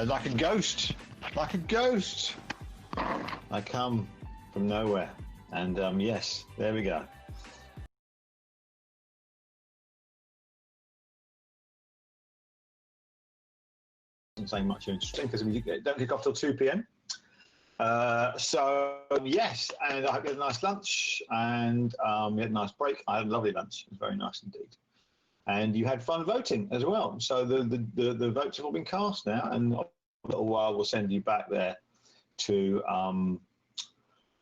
Like a ghost. Like a ghost. I come from nowhere. And yes, there we go. Doesn't say much interesting because we don't kick off till 2 p.m. So yes, and I hope you had a nice lunch and we had a nice break. I had a lovely lunch. It was very nice indeed. And you had fun voting as well. So the votes have all been cast now, and in a little while we'll send you back there to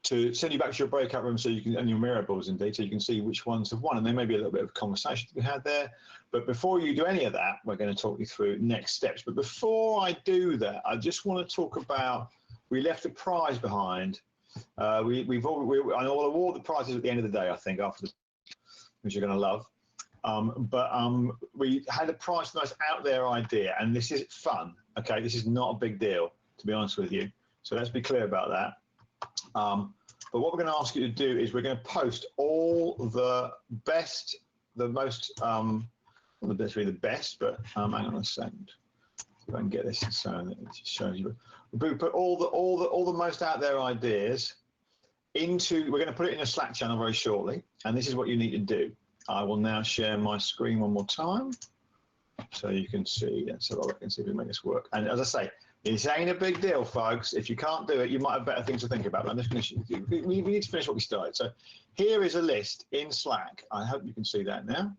send you back to your breakout room so you can, and your mirrorballs indeed, so you can see which ones have won. And there may be a little bit of conversation to be had there. But before you do any of that, we're going to talk you through next steps. But before I do that, I just want to talk about, we left a prize behind. I will award the prizes at the end of the day, I think, after the, which you're going to love. We had a prize for the most out there idea, and this is fun. Okay, this is not a big deal, to be honest with you. So let's be clear about that. But what we're going to ask you to do is we're going to post all the best, the most, not necessarily the best, but hang on a second. If I can get this so that it just shows you. We put all the most out there ideas into. We're going to put it in a Slack channel very shortly, and this is what you need to do. I will now share my screen one more time, so you can see. So I can see if we make this work. And as I say, this ain't a big deal, folks. If you can't do it, you might have better things to think about. I'm just going to. We need to finish what we started. So here is a list in Slack. I hope you can see that now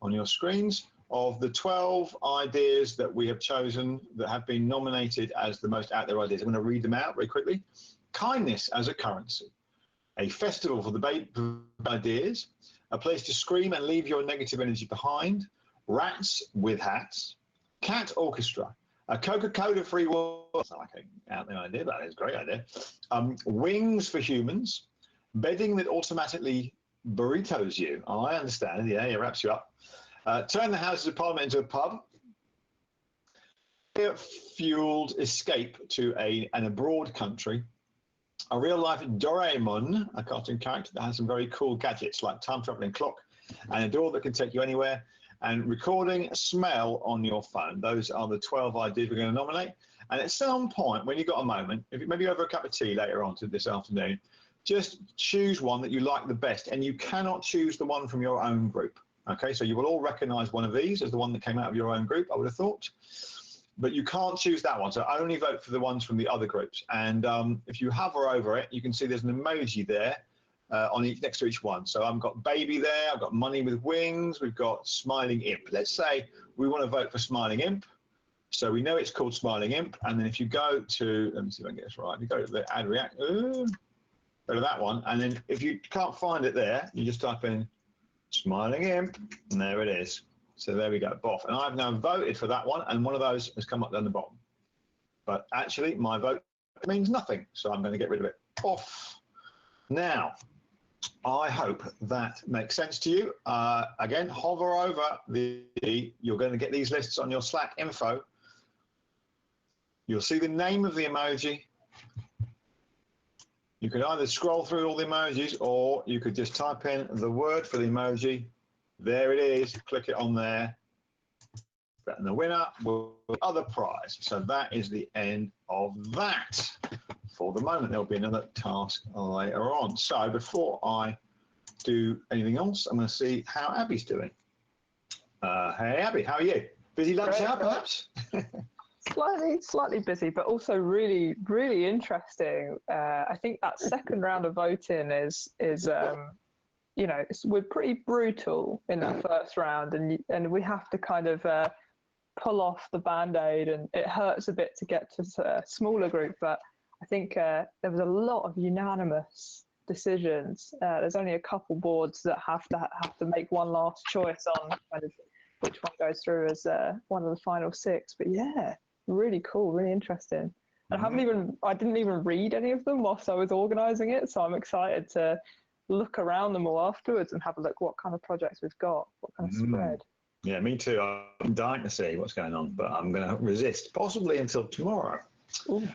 on your screens, of the 12 ideas that we have chosen that have been nominated as the most out there ideas. I'm going to read them out very quickly. Kindness as a currency, a festival for the ideas, a place to scream and leave your negative energy behind, rats with hats, cat orchestra, a Coca-Cola free world. That's not like an out there idea, but it's a great idea. Wings for humans, bedding that automatically burritos you. Oh, I understand. Yeah, it wraps you up. Turn the Houses of Parliament into a pub. Fueled escape to an abroad country. A real-life Doraemon, a cartoon character that has some very cool gadgets like time-traveling clock and a door that can take you anywhere, and recording smell on your phone. Those are the 12 ideas we're going to nominate. And at some point, when you've got a moment, if maybe over a cup of tea later on to this afternoon, just choose one that you like the best, and you cannot choose the one from your own group. Okay, so you will all recognize one of these as the one that came out of your own group, I would have thought. But you can't choose that one, so only vote for the ones from the other groups. And if you hover over it, you can see there's an emoji there on each, next to each one. So I've got baby there, I've got money with wings, we've got smiling imp. Let's say we want to vote for smiling imp. So we know it's called smiling imp. And then if you go to, let me see if I can get this right. If you go to the add react, go to that one. And then if you can't find it there, you just type in smiling imp, and there it is. So there we go, boff. And I've now voted for that one, and one of those has come up down the bottom. But actually, my vote means nothing, so I'm going to get rid of it. Off. Now, I hope that makes sense to you. Again, hover over you're going to get these lists on your Slack info. You'll see the name of the emoji. You could either scroll through all the emojis, or you could just type in the word for the emoji. There it is. Click it on there. And the winner will be the other prize. So that is the end of that. For the moment, there'll be another task later on. So before I do anything else, I'm going to see how Abby's doing. Hey, Abby, how are you? Busy lunch hour, perhaps? Slightly busy, but also really, really interesting. I think that second round of voting is you know, we're pretty brutal in that first round, and we have to kind of pull off the band-aid, and it hurts a bit to get to a smaller group. But I think there was a lot of unanimous decisions. There's only a couple boards that have to make one last choice on kind of which one goes through as one of the final 6. But yeah. Really cool, really interesting. And I didn't even read any of them whilst I was organising it, so I'm excited to look around them all afterwards and have a look what kind of projects we've got, what kind of spread. Yeah, me too. I'm dying to see what's going on, but I'm going to resist, possibly until tomorrow. Ooh.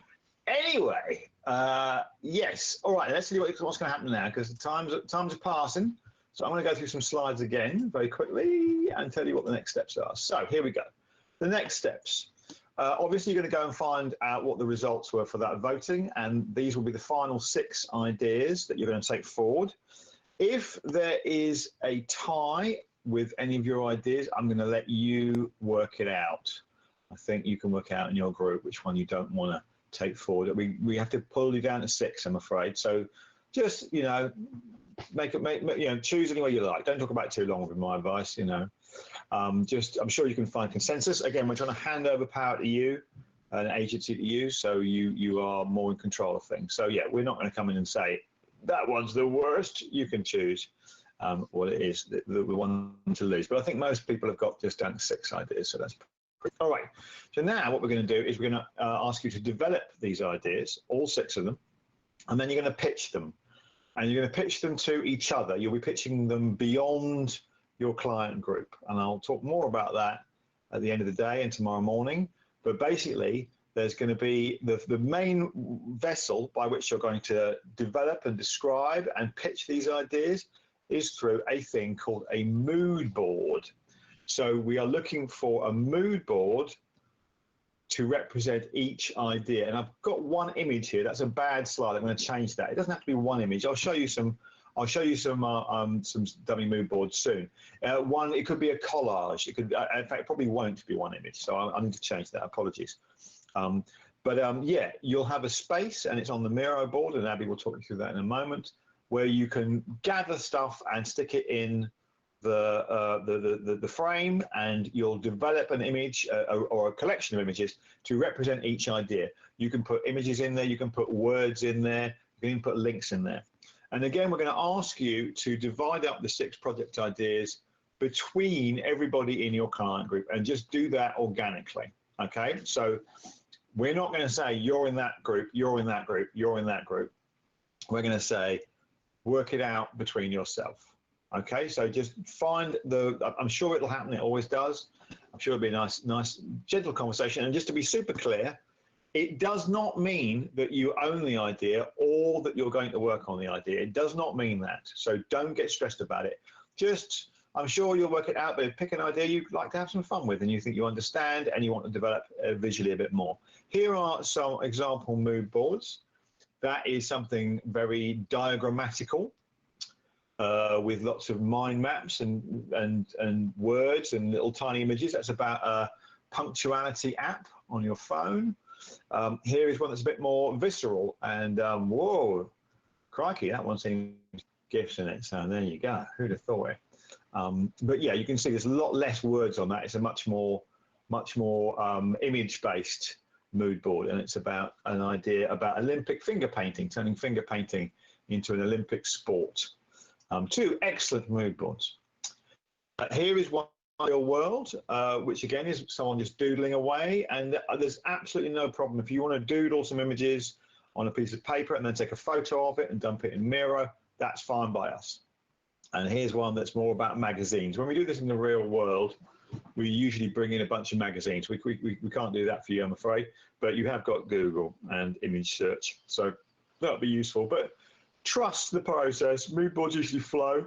Anyway, yes. All right, let's see what's going to happen now, because the times are passing. So I'm going to go through some slides again very quickly and tell you what the next steps are. So here we go. The next steps. Obviously, you're going to go and find out what the results were for that voting, and these will be the final 6 ideas that you're going to take forward. If there is a tie with any of your ideas, I'm going to let you work it out. I think you can work out in your group which one you don't want to take forward. We have to pull you down to 6, I'm afraid. So just, you know, choose any way you like. Don't talk about it too long with my advice, you know. I'm sure you can find consensus. Again, we're trying to hand over power to you, an agency to you, so you are more in control of things. So yeah, we're not going to come in and say that one's the worst. You can choose what it is the one to lose. But I think most people have got just down to 6 ideas, so that's pretty. All right. So now what we're going to do is we're going to ask you to develop these ideas, all 6 of them, and then you're going to pitch them. And you're going to pitch them to each other. You'll be pitching them beyond your client group. And I'll talk more about that at the end of the day and tomorrow morning. But basically, there's going to be the main vessel by which you're going to develop and describe and pitch these ideas is through a thing called a mood board. So we are looking for a mood board to represent each idea. And I've got one image here. That's a bad slide. I'm going to change that. It doesn't have to be one image. I'll show you some dummy mood boards soon. It could be a collage. It could, in fact, it probably won't be one image. So I need to change that. Apologies. Yeah, you'll have a space, and it's on the Miro board, and Abby will talk you through that in a moment, where you can gather stuff and stick it in the frame, and you'll develop an image or a collection of images to represent each idea. You can put images in there, you can put words in there, you can even put links in there. And again, we're going to ask you to divide up the 6 project ideas between everybody in your client group, and just do that organically. Okay, so we're not going to say you're in that group, you're in that group, you're in that group. We're going to say work it out between yourself. Okay, so just find I'm sure it'll happen, it always does. I'm sure it'll be a nice, gentle conversation. And just to be super clear, it does not mean that you own the idea or that you're going to work on the idea. It does not mean that. So don't get stressed about it. Just, I'm sure you'll work it out, but pick an idea you'd like to have some fun with and you think you understand and you want to develop visually a bit more. Here are some example mood boards. That is something very diagrammatical. With lots of mind maps and words and little tiny images. That's about a punctuality app on your phone. Here is one that's a bit more visceral and whoa, crikey, that one seems GIFs in it. So there you go. Who'd have thought it? But yeah, you can see there's a lot less words on that. It's a much more image-based mood board, and it's about an idea about Olympic finger painting, turning finger painting into an Olympic sport. 2 excellent mood boards. Here is one real world, which again is someone just doodling away, and there's absolutely no problem. If you want to doodle some images on a piece of paper and then take a photo of it and dump it in Miro, that's fine by us. And here's one that's more about magazines. When we do this in the real world, we usually bring in a bunch of magazines. We can't do that for you, I'm afraid, but you have got Google and image search, so that'll be useful. But trust the process. Mood boards usually flow,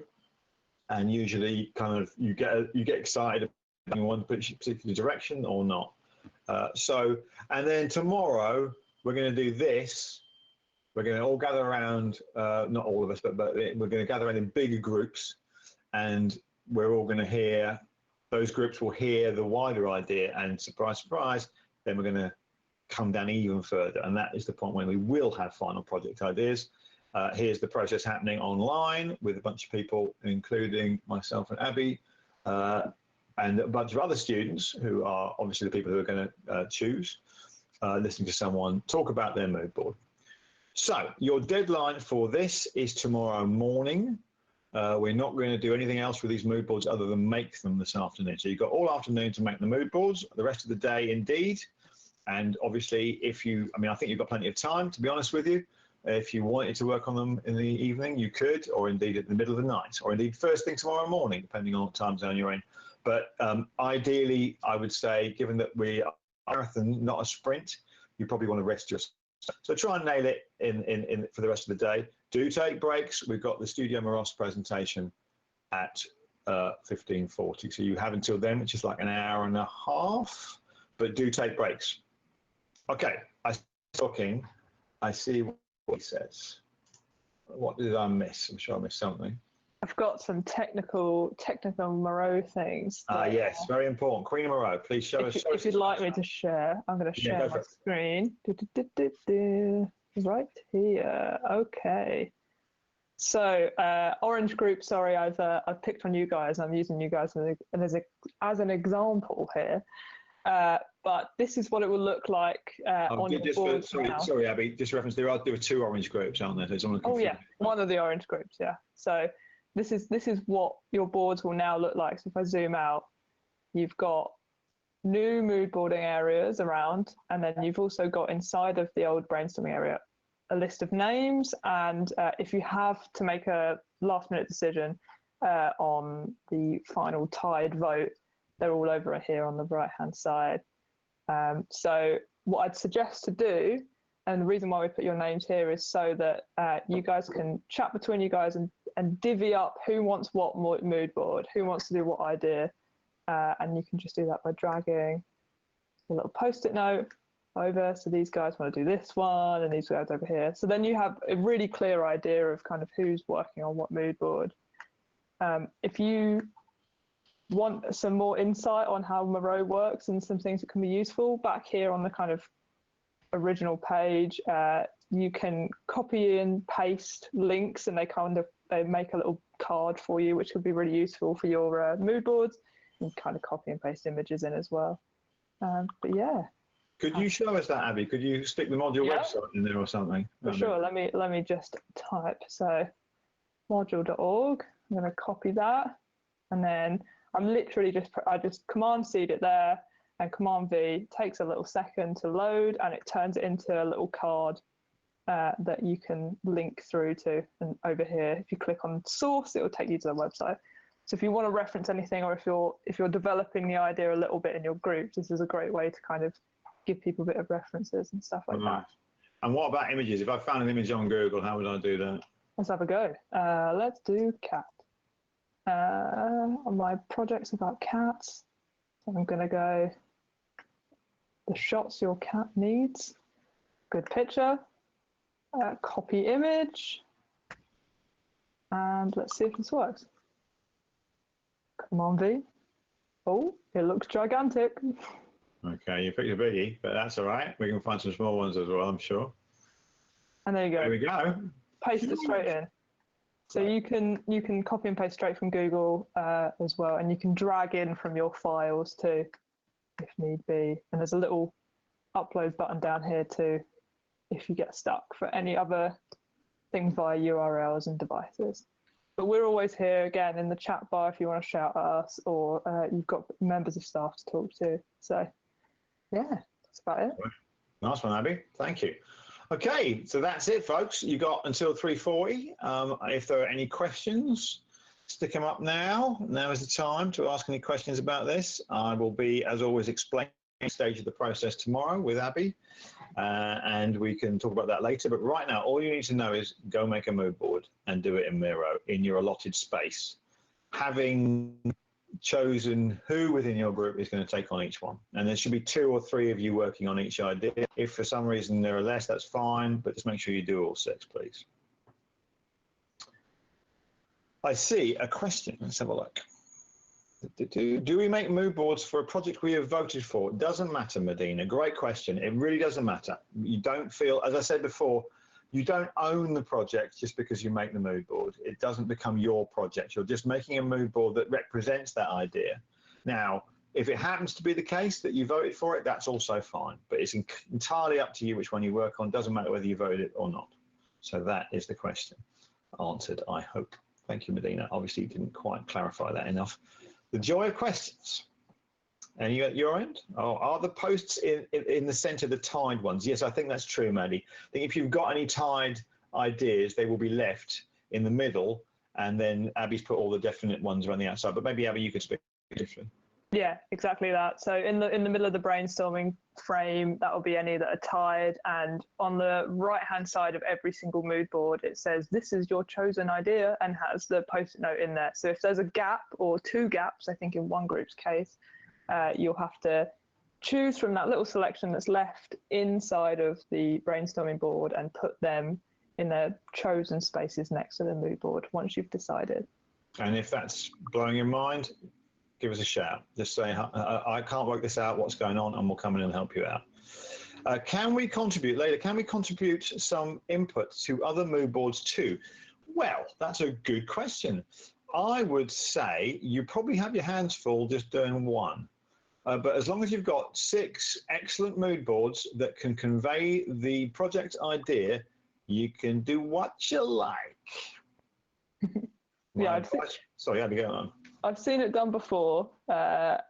and usually kind of you get excited about one particular direction or not. And then tomorrow we're going to do this. We're going to all gather around, not all of us, but we're going to gather around in bigger groups, and we're all going to hear. Those groups will hear the wider idea, and surprise, surprise, then we're going to come down even further, and that is the point when we will have final project ideas. Here's the process happening online with a bunch of people, including myself and Abby, and a bunch of other students who are obviously the people who are going to choose, listening to someone talk about their mood board. So your deadline for this is tomorrow morning. We're not going to do anything else with these mood boards other than make them this afternoon. So you've got all afternoon to make the mood boards, the rest of the day indeed. And obviously, I think you've got plenty of time, to be honest with you. If you wanted to work on them in the evening, you could, or indeed at the middle of the night, or indeed first thing tomorrow morning, depending on what time zone you're in. But ideally, I would say, given that we are a marathon, not a sprint, you probably want to rest yourself. So try and nail it in for the rest of the day. Do take breaks. We've got the Studio Moros presentation at 15:40. So you have until then, which is like an hour and a half but do take breaks. Okay, talking. I see what he says. What did I miss? I'm sure I missed something. I've got some technical Moreau things. Yes, very important. Queen of Moreau, please show us. If you'd like me to share, I'm going to share my screen. Right here. Okay. So Orange Group. Sorry, I've picked on you guys. I'm using you guys as an example here. But this is what it will look like on your board. Sorry, Abby. Just reference. There are 2 orange groups, aren't there? Oh yeah, one of the orange groups. Yeah. So this is what your boards will now look like. So if I zoom out, you've got new mood boarding areas around, and then you've also got inside of the old brainstorming area a list of names. And if you have to make a last-minute decision on the final tied vote, they're all over here on the right-hand side. So what I'd suggest to do, and the reason why we put your names here is so that you guys can chat between you guys and divvy up who wants what mood board, who wants to do what idea, and you can just do that by dragging a little post-it note over. So these guys want to do this one, and these guys over here. So then you have a really clear idea of kind of who's working on what mood board. If you want some more insight on how Moreau works and some things that can be useful, back here on the kind of original page, you can copy and paste links, and they make a little card for you, which would be really useful for your mood boards. You can kind of copy and paste images in as well. But yeah. Could you show us that, Abby? Could you stick the Modual website in there or something? For sure. Let me just type. So modual.org. I'm going to copy that, and then I'm literally I just Command C it there, and Command V takes a little second to load, and it turns it into a little card that you can link through to. And over here, if you click on source, it will take you to the website. So if you want to reference anything, or if you're developing the idea a little bit in your group, this is a great way to kind of give people a bit of references and stuff like that. And what about images? If I found an image on Google, how would I do that? Let's have a go. Let's do cat. My project's about cats. So I'm going to go the shots your cat needs. Good picture. Copy image. And let's see if this works. Command V. Oh, it looks gigantic. Okay, you picked a biggie, but that's all right. We can find some small ones as well, I'm sure. And there you go. There we go. Paste it straight in. So you can copy and paste straight from Google as well, and you can drag in from your files too, if need be. And there's a little upload button down here too, if you get stuck for any other things via URLs and devices. But we're always here again in the chat bar if you want to shout at us, or you've got members of staff to talk to. So yeah, that's about it. Nice one, Abby. Thank you. Okay, so that's it, folks. You got until 3:40. If there are any questions, stick them up now. Now is the time to ask any questions about this. I will be, as always, explaining the stage of the process tomorrow with Abby, and we can talk about that later. But right now, all you need to know is go make a mood board and do it in Miro in your allotted space, having chosen who within your group is going to take on each one. And there should be 2 or 3 of you working on each idea. If for some reason there are less, that's fine, but just make sure you do all 6, please. I see a question. Let's have a look. Do we make mood boards for a project we have voted for? It doesn't matter, Medina. Great question. It really doesn't matter. You don't feel, as I said before, you don't own the project just because you make the mood board. It doesn't become your project. You're just making a mood board that represents that idea. Now, if it happens to be the case that you voted for it, that's also fine. But it's entirely up to you which one you work on. Doesn't matter whether you voted it or not. So that is the question answered, I hope. Thank you, Medina. Obviously, you didn't quite clarify that enough. The joy of questions. Any at your end? Oh, are the posts in the center the tied ones? Yes, I think that's true, Maddie. I think if you've got any tied ideas, they will be left in the middle, and then Abby's put all the definite ones around the outside. But maybe, Abby, you could speak differently. Yeah, exactly that. So in the middle of the brainstorming frame, that will be any that are tied, and on the right-hand side of every single mood board, it says, this is your chosen idea, and has the post-it note in there. So if there's a gap or 2 gaps, I think in one group's case, you'll have to choose from that little selection that's left inside of the brainstorming board and put them in their chosen spaces next to the mood board once you've decided. And if that's blowing your mind, give us a shout. Just say, I can't work this out, what's going on, and we'll come in and help you out. Can we contribute, Leila, can we contribute some input to other mood boards too? Well, that's a good question. I would say you probably have your hands full just doing one. But as long as you've got 6 excellent mood boards that can convey the project idea, you can do what you like. Yeah, sorry, how'd you get on? I've seen it done before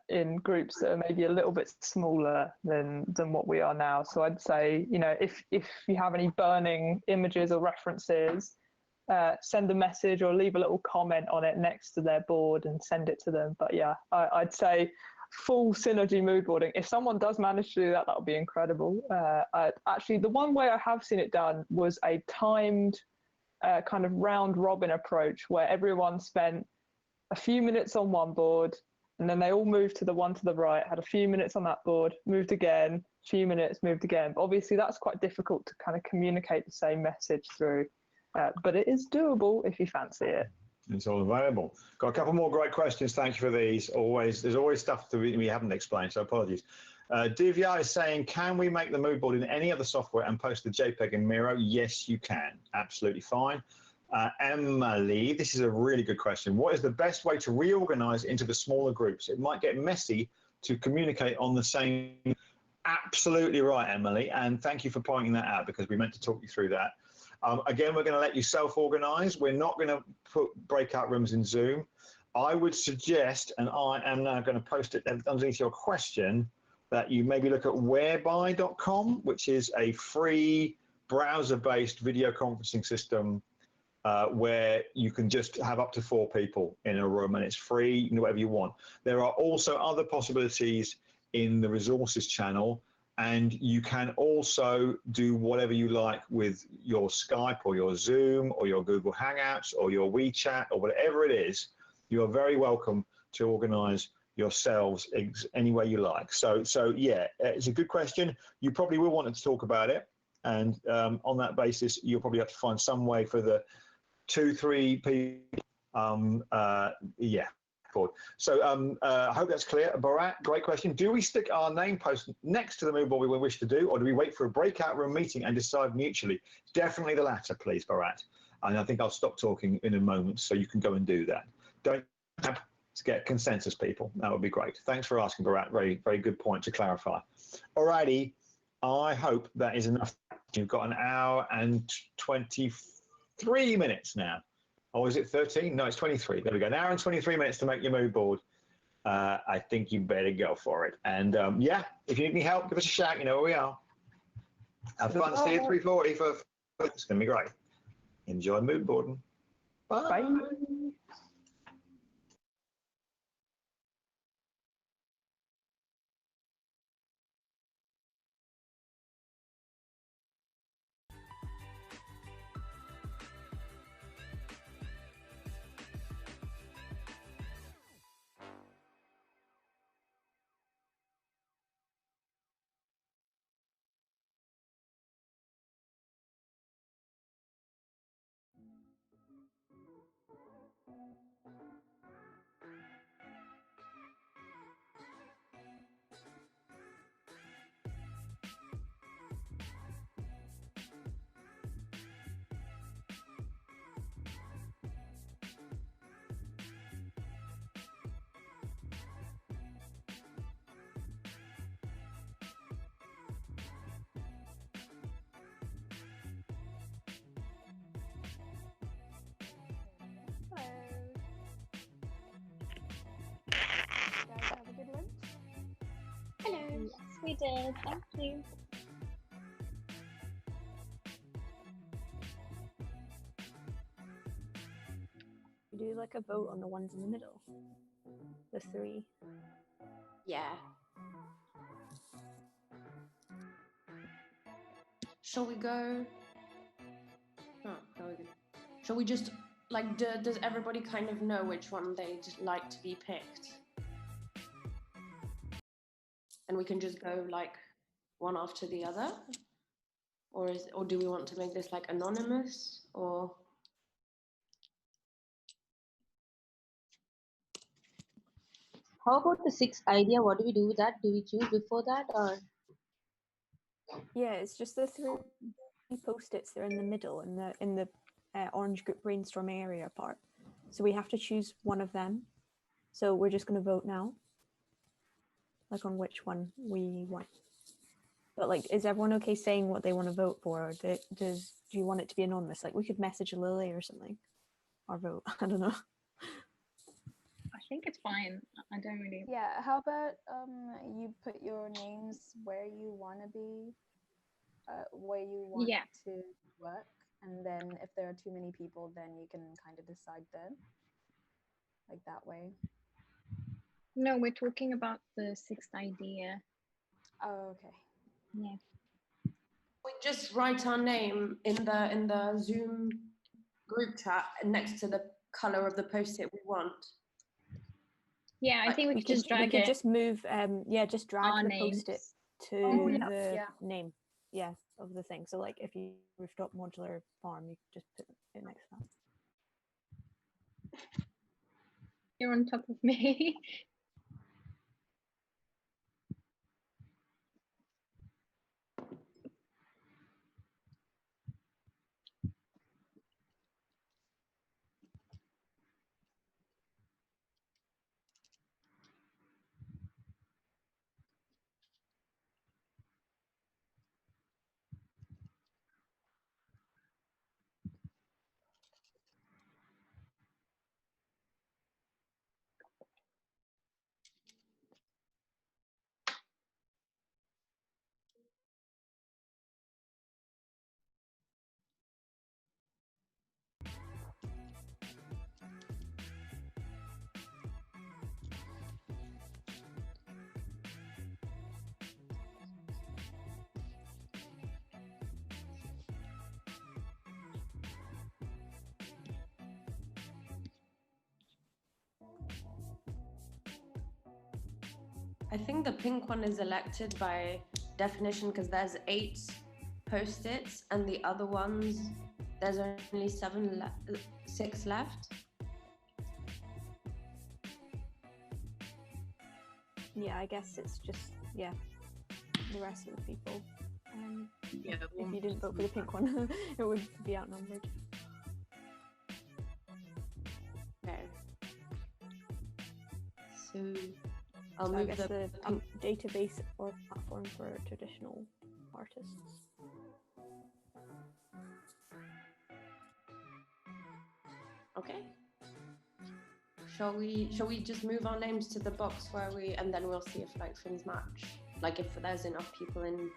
in groups that are maybe a little bit smaller than what we are now. So I'd say, you know, if you have any burning images or references, send a message or leave a little comment on it next to their board and send it to them. But yeah, I'd say full synergy mood boarding. If someone does manage to do that, that would be incredible. Actually, the one way I have seen it done was a timed kind of round robin approach where everyone spent a few minutes on one board and then they all moved to the one to the right, had a few minutes on that board, moved again, few minutes, moved again. But obviously that's quite difficult to kind of communicate the same message through, but it is doable if you fancy it. It's all available. Got a couple more great questions. Thank you for these. There's always stuff that we haven't explained, so apologies. Divya is saying, can we make the mood board in any other software and post the JPEG in Miro? Yes, you can. Absolutely fine. Emily, this is a really good question. What is the best way to reorganize into the smaller groups? It might get messy to communicate on the same. Absolutely right, Emily. And thank you for pointing that out because we meant to talk you through that. Again, we're going to let you self-organize. We're not going to put breakout rooms in Zoom. I would suggest, and I am now going to post it underneath your question, that you maybe look at whereby.com, which is a free browser-based video conferencing system where you can just have up to 4 people in a room and it's free, you can do whatever you want. There are also other possibilities in the resources channel, and you can also do whatever you like with your Skype or your Zoom or your Google Hangouts or your WeChat or whatever it is. You are very welcome to organize yourselves any way you like. So yeah, it's a good question. You probably will want to talk about it. And on that basis, you'll probably have to find some way for the 2-3 people. Yeah. So I hope that's clear. Bharat, great question. Do we stick our name post next to the mood board we wish to do, or do we wait for a breakout room meeting and decide mutually? Definitely the latter, please, Bharat. And I think I'll stop talking in a moment so you can go and do that. Don't have to get consensus, people. That would be great. Thanks for asking, Bharat. Very, very good point to clarify. All righty. I hope that is enough. You've got an hour and 23 minutes now. Or is it 13? No, it's 23. There we go. An hour and 23 minutes to make your mood board. I think you better go for it. And yeah, if you need any help, give us a shout. You know where we are. Have fun. See you at 3:40 for. It's going to be great. Enjoy mood boarding. Bye. Bye. Hello, yes, we did. Thank you. We do like a vote on the ones in the middle. The 3. Yeah. Shall we go? Oh, how are we going? Shall we just like? Does everybody kind of know which one they'd like to be picked? and we can just go like one after the other, or do we want to make this like anonymous, or? How about the sixth idea? What do we do with that? Do we choose before that, or? Yeah, it's just the 3 post-its. They're in the middle, in the orange group brainstorming area part. So we have to choose one of them. So we're just going to vote now, like on which one we want. But like, is everyone okay saying what they want to vote for? Or do you want it to be anonymous? Like, we could message Lily or something, or vote. I don't know. I think it's fine. I don't really. Yeah, how about you put your names where you want to be, where you want to work, and then if there are too many people, then you can kind of decide then, like that way. No, we're talking about the sixth idea. Oh, okay. Yeah. We just write our name in the Zoom group chat next to the color of the post-it we want. Yeah, I think we could just drag it. Just move, just drag the names. post-it to the name, of the thing. So like, if you rooftop modular farm, you could just put it next to that. You're on top of me. I think the pink one is elected by definition because there's 8 post-its, and the other ones, there's only 6 left. Yeah, I guess it's just, the rest of the people. If you didn't vote for the pink one, it would be outnumbered. Okay. So I'll move the database or platform for traditional artists. Okay. Shall we just move our names to the box where and then we'll see if like things match, like if there's enough people in.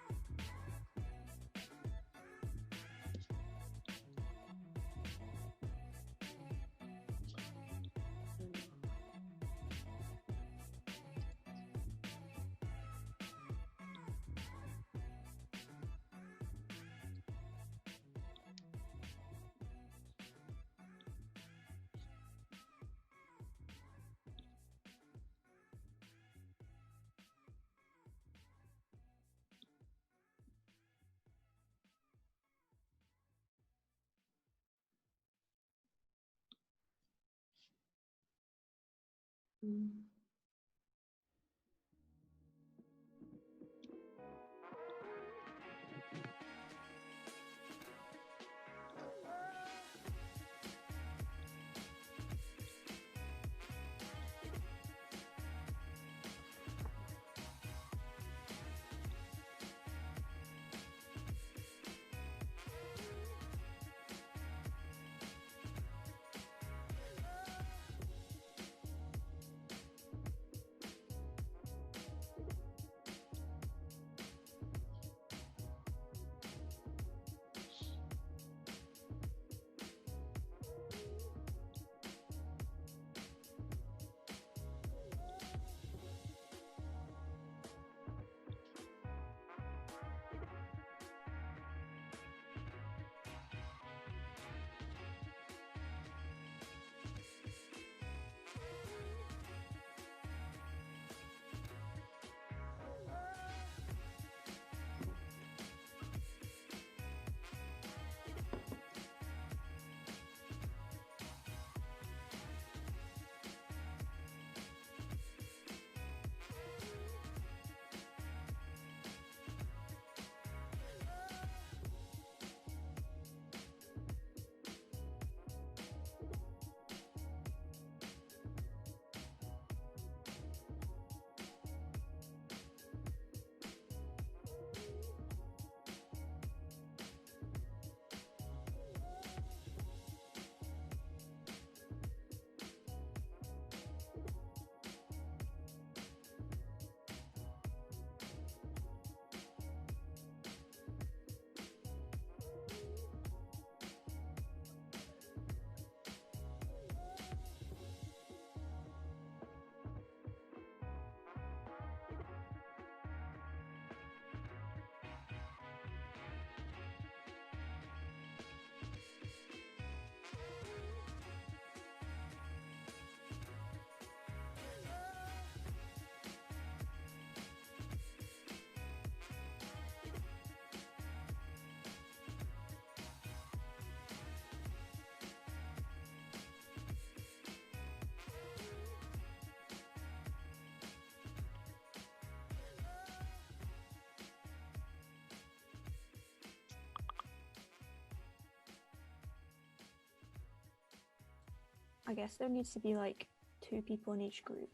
I guess there needs to be like 2 people in each group.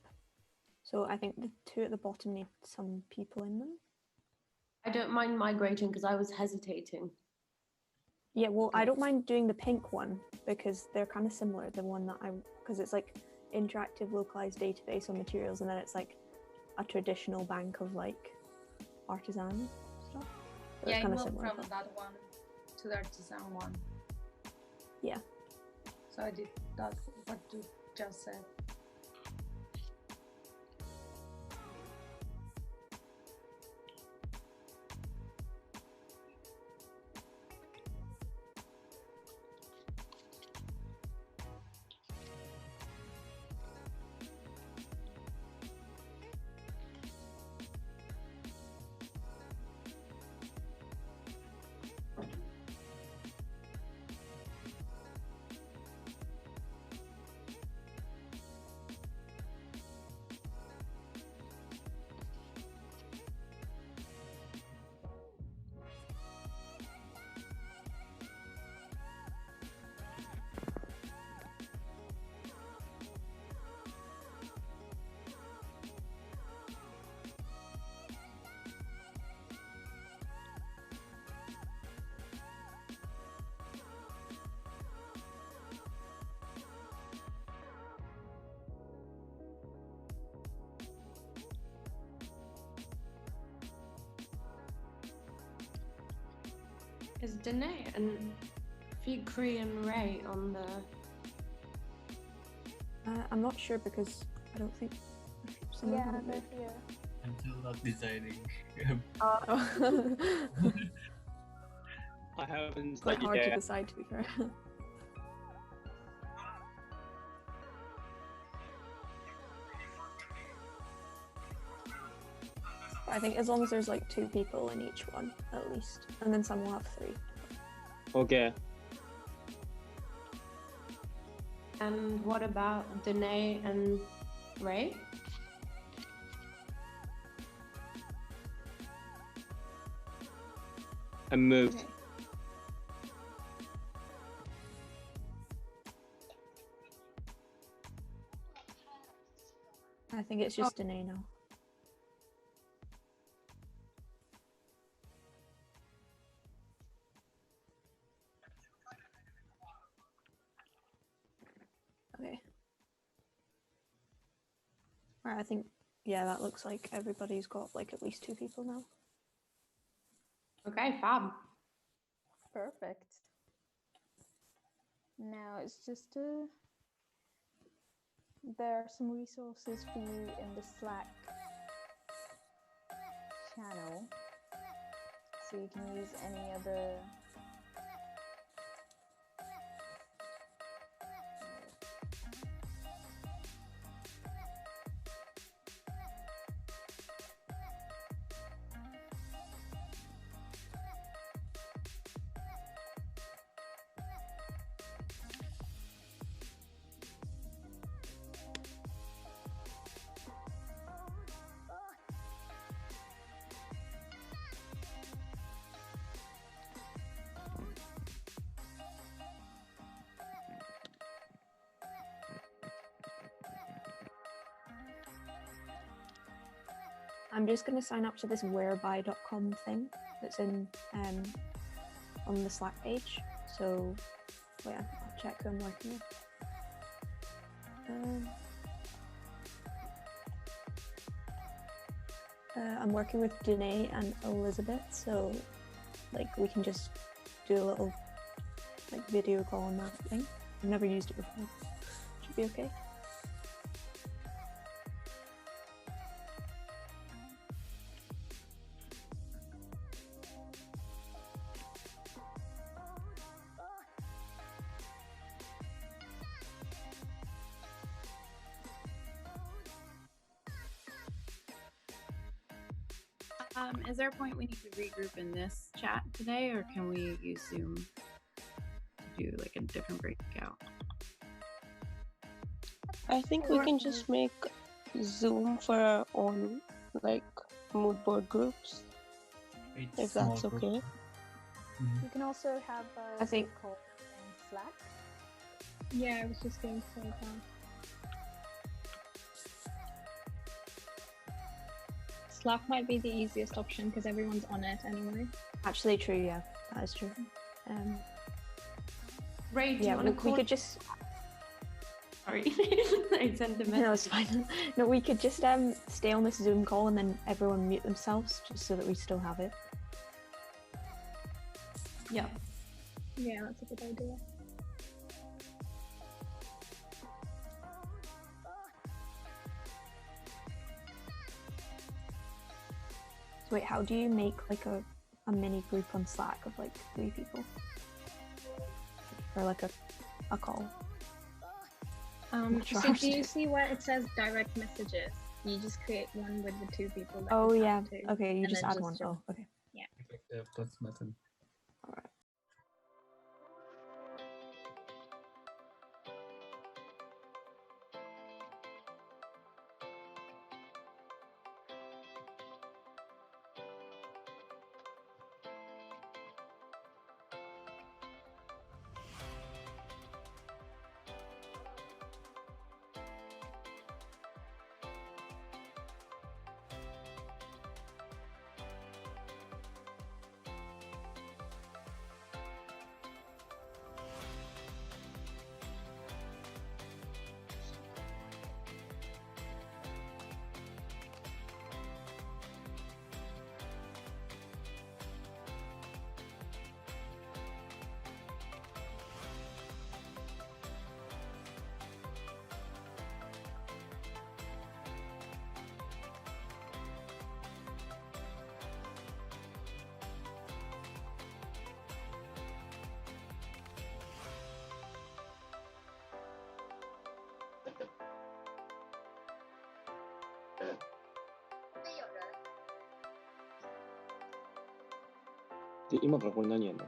So I think the 2 at the bottom need some people in them. I don't mind migrating because I was hesitating. Yeah, well, I don't mind doing the pink one because they're kind of similar. The one that because it's like interactive localized database on materials, and then it's like a traditional bank of like artisan stuff. So Yeah, it's kind I of moved similar. from that one to the artisan one. Yeah. So I did that, what you just said. Is Danae and Fikri and Ray on the... I'm not sure because I don't think some of Yeah, them they're are here. I'm still not deciding. I haven't It's quite decided hard to yet. decide, to be fair. I think as long as there's like 2 people in each one, at least. And then some will have 3. Okay. And what about Danae and Ray? I moved. Okay. I think it's just Danae now. Okay. Alright, I think, yeah, that looks like everybody's got like at least 2 people now. Okay, fab. Perfect. Now it's just there are some resources for you in the Slack channel, so you can use any other I'm just going to sign up to this whereby.com thing that's in on the Slack page. So, yeah, I'll check who I'm working with. I'm working with Danae and Elizabeth, so like we can just do a little like video call on that thing. I've never used it before. Should be okay. Is there a point we need to regroup in this chat today, or can we use Zoom to do like a different breakout? I think we can just make Zoom for our own, like, mood board groups, if that's okay. You can also have I think call in Slack. Yeah, I was just going to say that. Slack might be the easiest option because everyone's on it anyway. Actually, true. Yeah, that is true. Ray, do yeah, you want to call? we could just. Sorry, I sent a message. No, it's fine. No, we could just stay on this Zoom call and then everyone mute themselves just so that we still have it. Yeah. Yeah, that's a good idea. So wait, how do you make like a mini group on Slack of like 3 people? Or like a call? So do you see where it says direct messages? You just create one with the 2 people that Oh you yeah, have to, okay, you and just then add one. Oh, okay. Yeah. Click the plus button. Alright. De,今からこれ何やるの？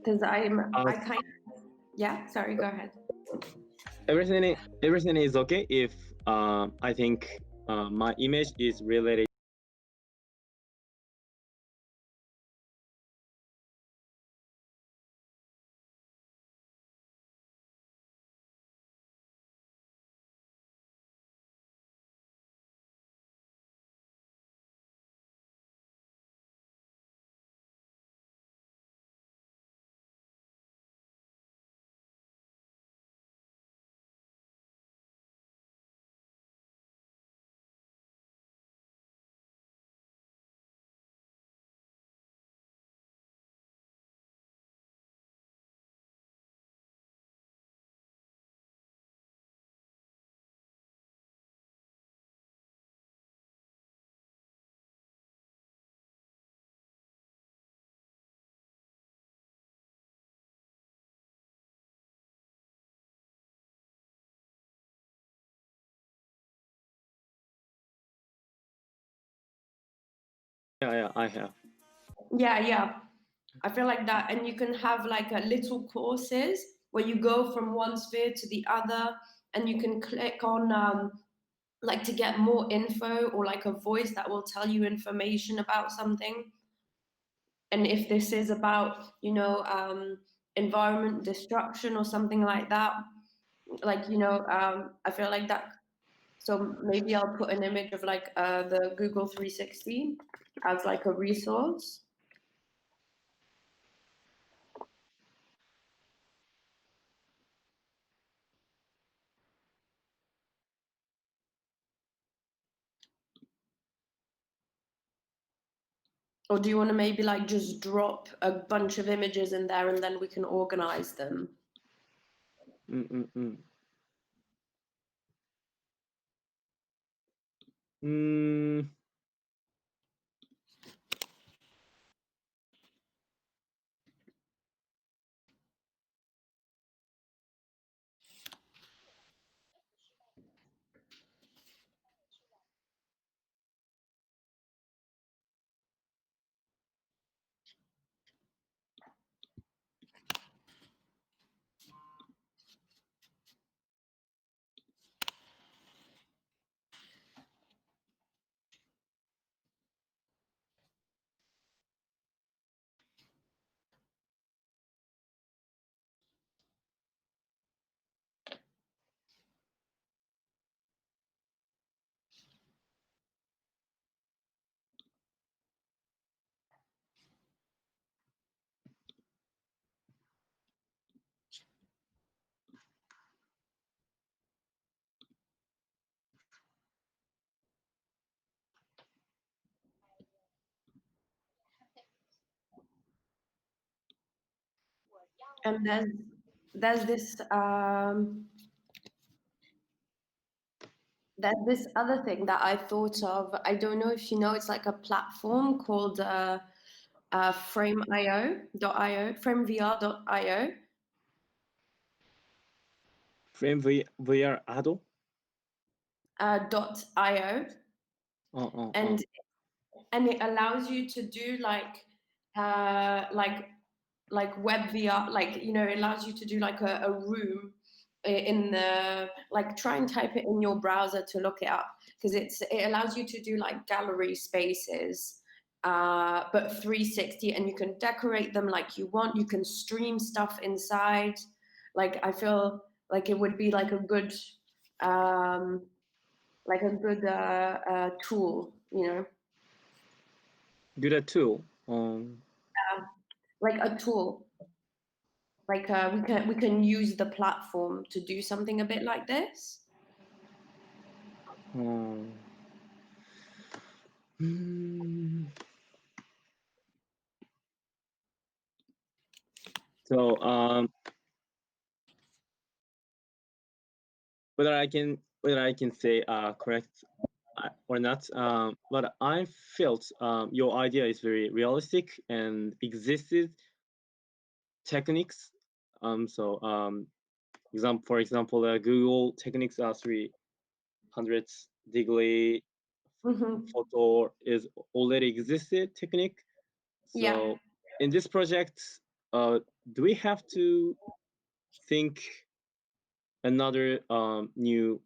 Because I kind of, yeah, sorry, go ahead. Everything is okay if I think my image is related. Yeah, I have. Yeah. I feel like that, and you can have like a little courses where you go from one sphere to the other, and you can click on like to get more info, or like a voice that will tell you information about something. And if this is about, environment destruction or something like that, like, I feel like that. So maybe I'll put an image of like the Google 360 as like a resource. Or do you want to maybe like just drop a bunch of images in there and then we can organize them? And there's this other thing that I thought of. I don't know if you know, it's like a platform called Frame.io, FrameVR.io. VR Ado? .io. And it allows you to do like web VR, like, it allows you to do like a room in the, like, try and type it in your browser to look it up, because it allows you to do like gallery spaces, but 360, and you can decorate them like you want. You can stream stuff inside. Like, I feel like it would be like a good tool, Good at tool. like a tool. Like we can use the platform to do something a bit like this. So whether I can say correct or not, but I felt your idea is very realistic and existed techniques. So For example, Google Techniques 300-degree photo is already existed technique. So Yeah. in this project, do we have to think another new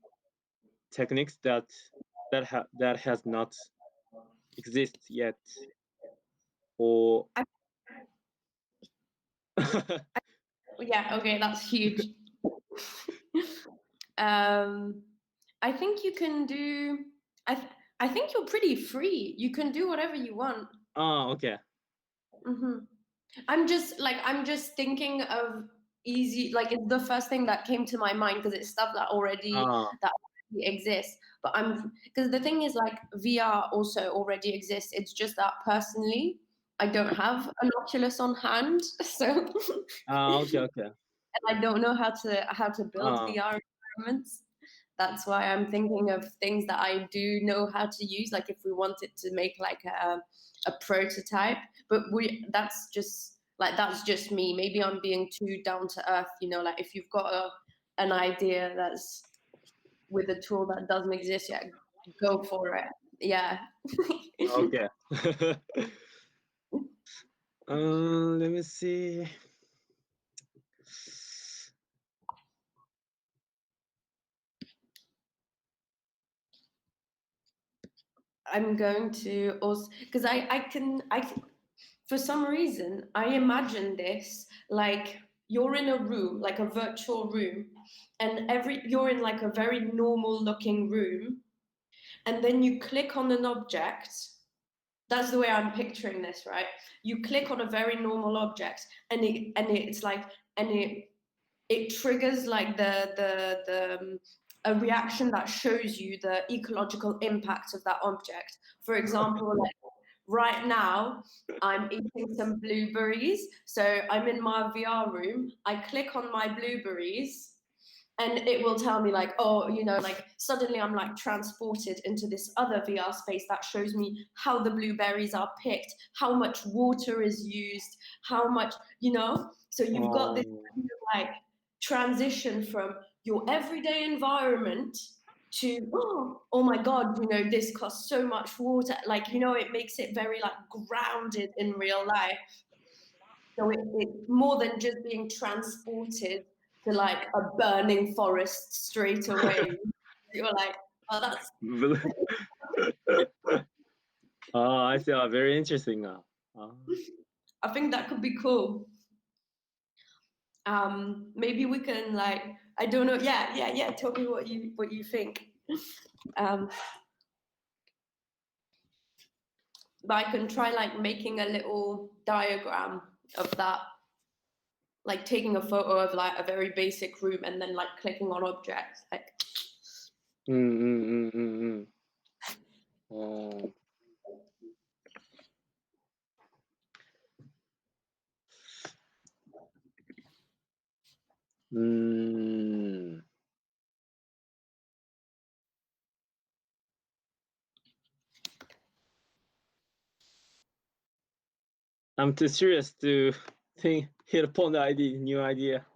techniques that has not exist yet, or yeah, okay, that's huge. I think you can do. I think you're pretty free. You can do whatever you want. Oh, okay. I'm just thinking of easy. Like it's the first thing that came to my mind because it's stuff that already exists. But because the thing is like VR also already exists. It's just that personally, I don't have an Oculus on hand, so. Okay. And I don't know how to build VR environments. That's why I'm thinking of things that I do know how to use. Like if we wanted to make like a prototype, but that's just me. Maybe I'm being too down to earth. Like if you've got an idea that's with a tool that doesn't exist yet, go for it. Yeah. Okay. Let me see. I'm going to also because I can for some reason I imagine this like you're in a room, like a virtual room, and you're in like a very normal looking room, and then you click on an object. That's the way I'm picturing this, right? You click on a very normal object, and it's like it triggers like a reaction that shows you the ecological impact of that object. For example, like right now, I'm eating some blueberries. So I'm in my VR room. I click on my blueberries and it will tell me like, oh, like suddenly I'm like transported into this other VR space that shows me how the blueberries are picked, how much water is used, how much, so you've got this kind of like transition from your everyday environment to oh my god, this costs so much water, like it makes it very like grounded in real life. So it's more than just being transported to like a burning forest straight away. You're like, oh, that's. I see. Very interesting. I think that could be cool. Maybe we can like, I don't know. Yeah. Tell me what you think. But I can try like making a little diagram of that, like taking a photo of like a very basic room and then like clicking on objects, like. I'm too serious to hit upon the new idea.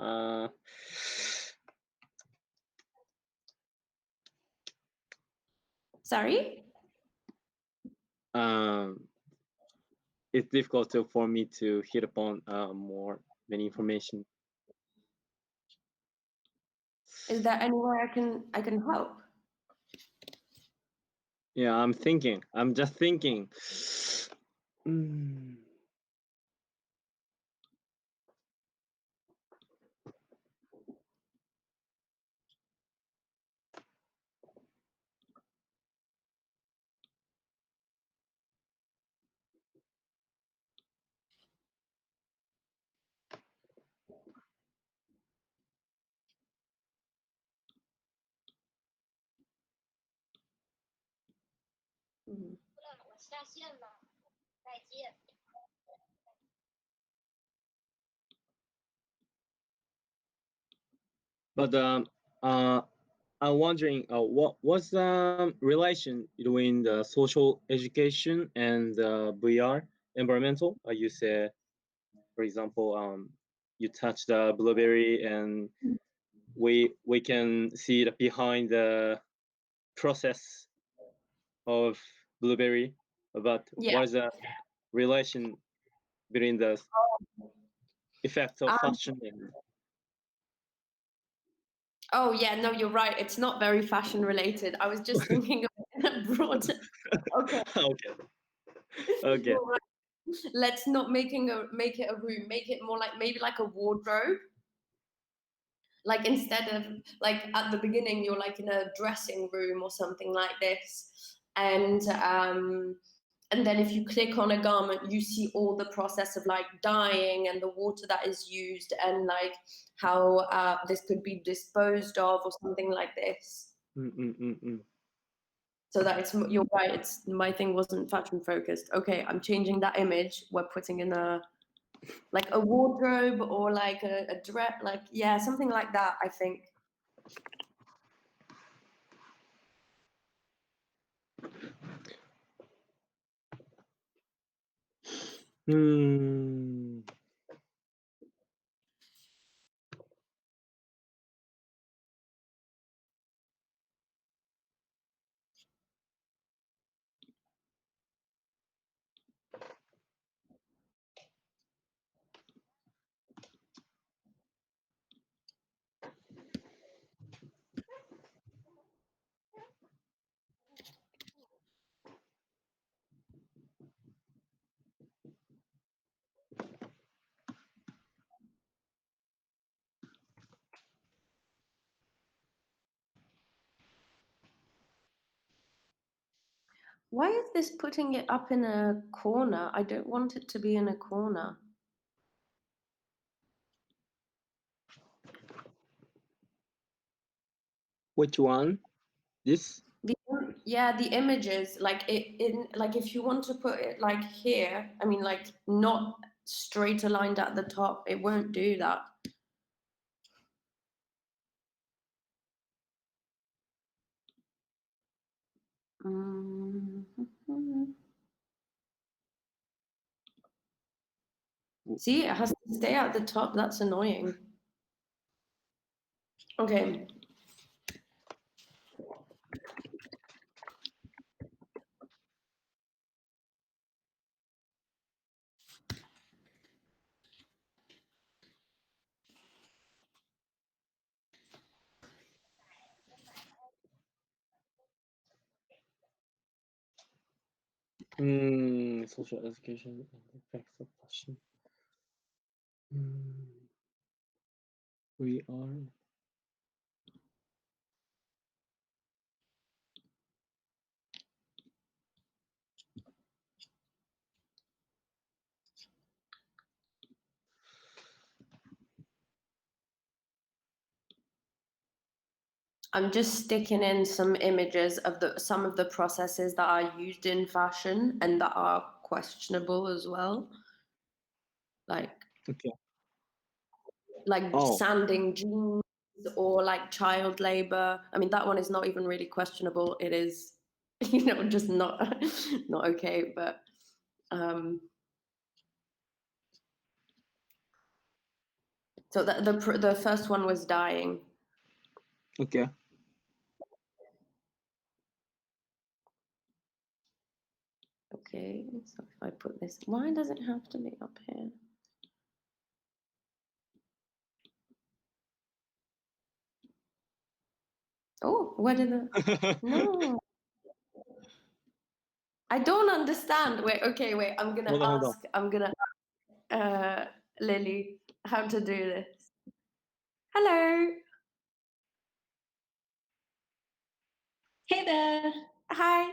Sorry? It's difficult for me to hit upon many information. Is there anywhere I can help? Yeah, I'm thinking. I'm just thinking. But I'm wondering what's the relation between the social education and the VR environmental? You said, for example, you touch the blueberry and we can see the behind the process of blueberry, but what is the relation between the effects of fashion and Oh yeah, no, you're right. It's not very fashion related. I was just thinking of it in a broad. Okay. Okay. You're right. Let's not make it a room. Make it more like maybe like a wardrobe. Like instead of like at the beginning, you're like in a dressing room or something like this, and then if you click on a garment, you see all the process of like dyeing and the water that is used and like how this could be disposed of or something like this. So that it's, you're right, it's, my thing wasn't fashion focused. Okay, I'm changing that image. We're putting in a like a wardrobe or like a dress, like yeah, something like that, I think. Why is this putting it up in a corner? I don't want it to be in a corner. Which one? This? Yeah, the images, like it in like if you want to put it like here, I mean like not straight aligned at the top, it won't do that. See, it has to stay at the top. That's annoying. Okay. Social education and the effects of fashion. We are. I'm just sticking in some images of some of the processes that are used in fashion and that are questionable as well. Like, okay. Like sanding jeans or like child labor. I mean, that one is not even really questionable. It is, you know, just not not okay. But so the first one was dyeing. Okay. Okay, so if I put this, why does it have to be up here? Oh, where did the no? I don't understand. Wait, okay, wait. I'm gonna ask. I'm gonna Lily how to do this. Hello. Hey there. Hi.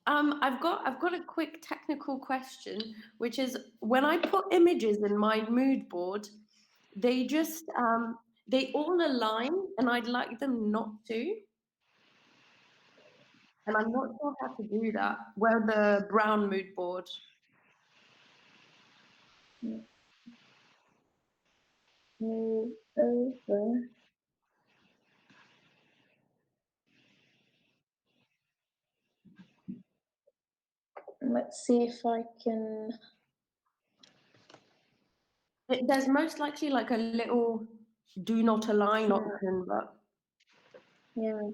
I've got a quick technical question, which is when I put images in my mood board, they just they all align, and I'd like them not to. And I'm not sure how to do that. Where the brown mood board. Move over. Let's see if I can. There's most likely like a little do not align option, but yeah.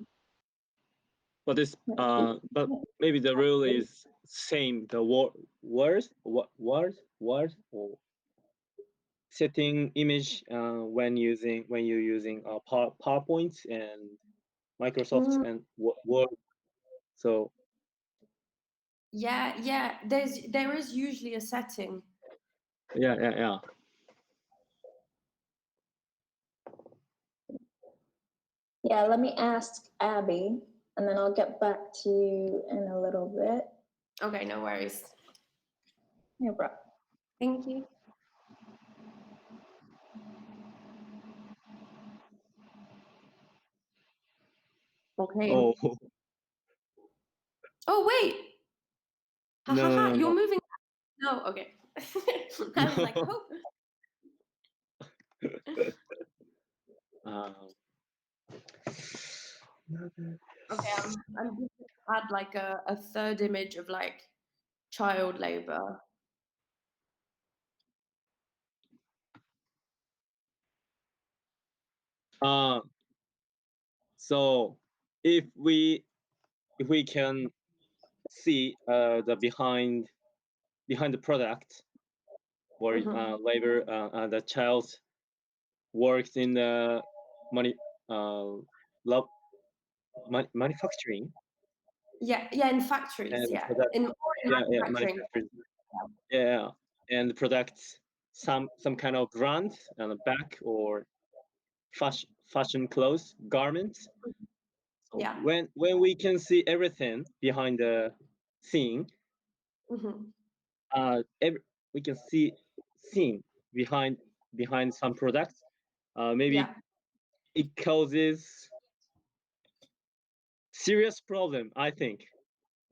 But this, but maybe the rule is same. The words, or setting image when you're using PowerPoint and Microsoft and Word. So yeah, there is usually a setting. Yeah. Yeah, let me ask Abby, and then I'll get back to you in a little bit. Okay, no worries. No problem. Thank you. Okay. Oh wait. No. You're moving. No, okay. I was like, oh. Okay, I'm just gonna add like a third image of like child labor. So if we can see the behind the product or labor, the child works in the manufacturing. Yeah, in factories. And Yeah, product, in manufacturing. Yeah, and products some kind of brand on the back or fashion clothes garments. So yeah. When we can see everything behind the scene, we can see scene behind some products. Maybe it causes serious problem, I think.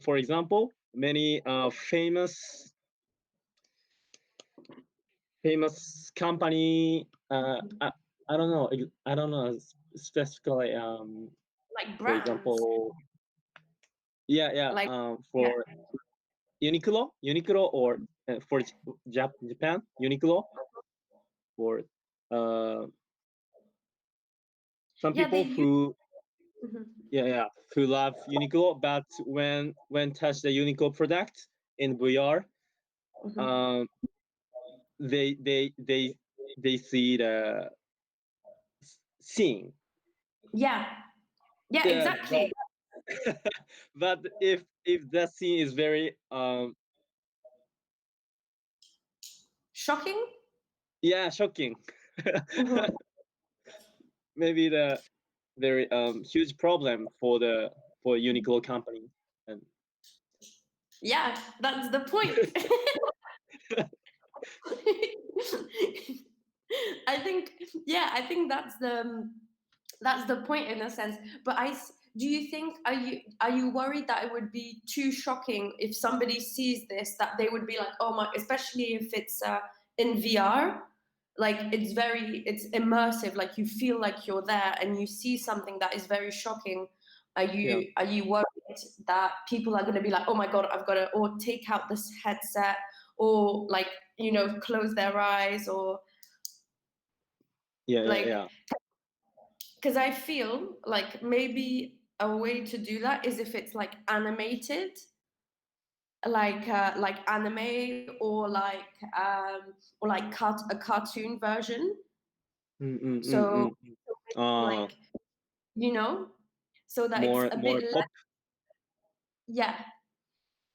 For example, many famous company. I don't know specifically. Like brands. For example, yeah. Like, for Uniqlo or for Japan, Uniqlo, or some people who who love Uniqlo, but when touch the Uniqlo product in VR, they see the scene. Yeah, exactly. But if that scene is very shocking. Yeah, shocking. Maybe the very huge problem for Uniqlo company. And yeah, that's the point. I think that's the point in a sense. But do you think, are you worried that it would be too shocking if somebody sees this, that they would be like, oh my, especially if it's in VR, like it's immersive, like you feel like you're there and you see something that is very shocking. Are you worried that people are going to be like, oh my God, I've got to, or take out this headset, or like, close their eyes, or because I feel like maybe a way to do that is if it's like animated, like anime, or like a cartoon version. So like, so that more, it's a bit pop.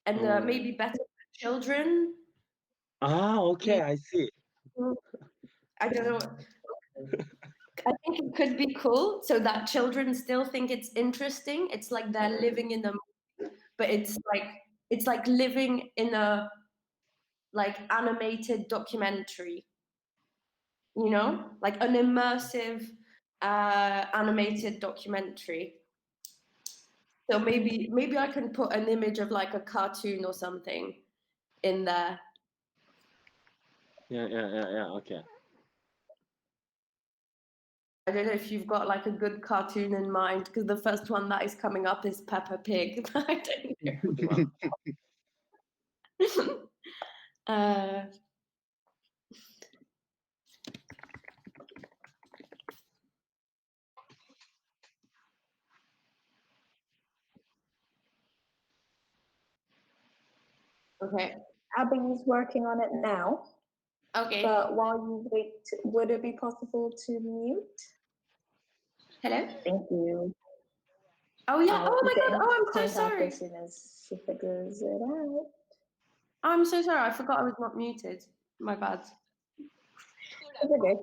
And maybe better for children. Okay, I see. I don't know. I think it could be cool so that children still think it's interesting. It's like they're living in the movie, but it's like living in a like animated documentary, like an immersive animated documentary. So maybe I can put an image of like a cartoon or something in there. Yeah, okay. I don't know if you've got like a good cartoon in mind, because the first one that is coming up is Peppa Pig. I don't know. Okay. Abby's working on it now. Okay. But while you wait, would it be possible to mute? Hello? Thank you. Oh, yeah. I'll Oh, my get God. in Oh, I'm so contact sorry. as soon as she figures it out. I'm so sorry. I forgot I was not muted. My bad. It's okay.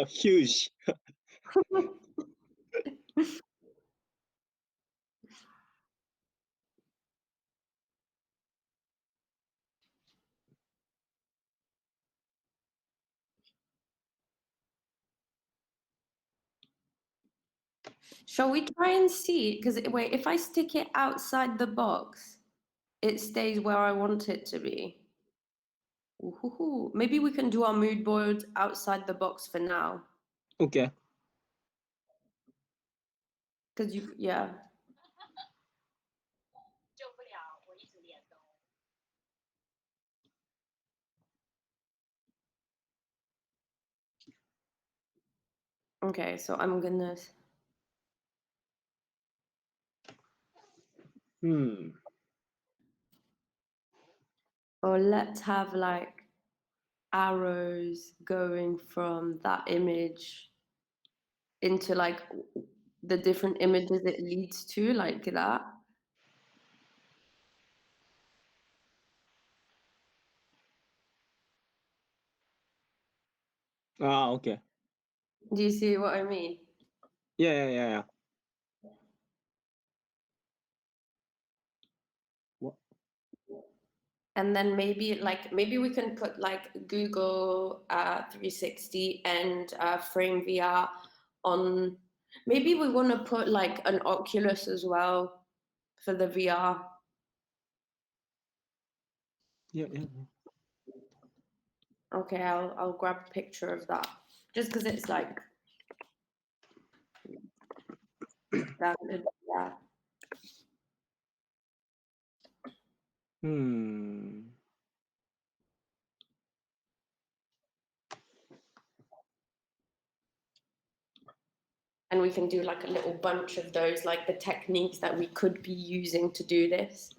Huge. Shall we try and see? Because wait, if I stick it outside the box, it stays where I want it to be. Ooh, maybe we can do our mood board outside the box for now. Okay. Because yeah. Okay, so I'm gonna. Or let's have like arrows going from that image into like the different images it leads to, like that. Okay. Do you see what I mean? Yeah. What? And then maybe we can put like Google 360 and Frame VR on. Maybe we want to put like an Oculus as well for the VR. Yeah. Okay, I'll grab a picture of that just because it's like that. Yeah. And we can do like a little bunch of those, like the techniques that we could be using to do this.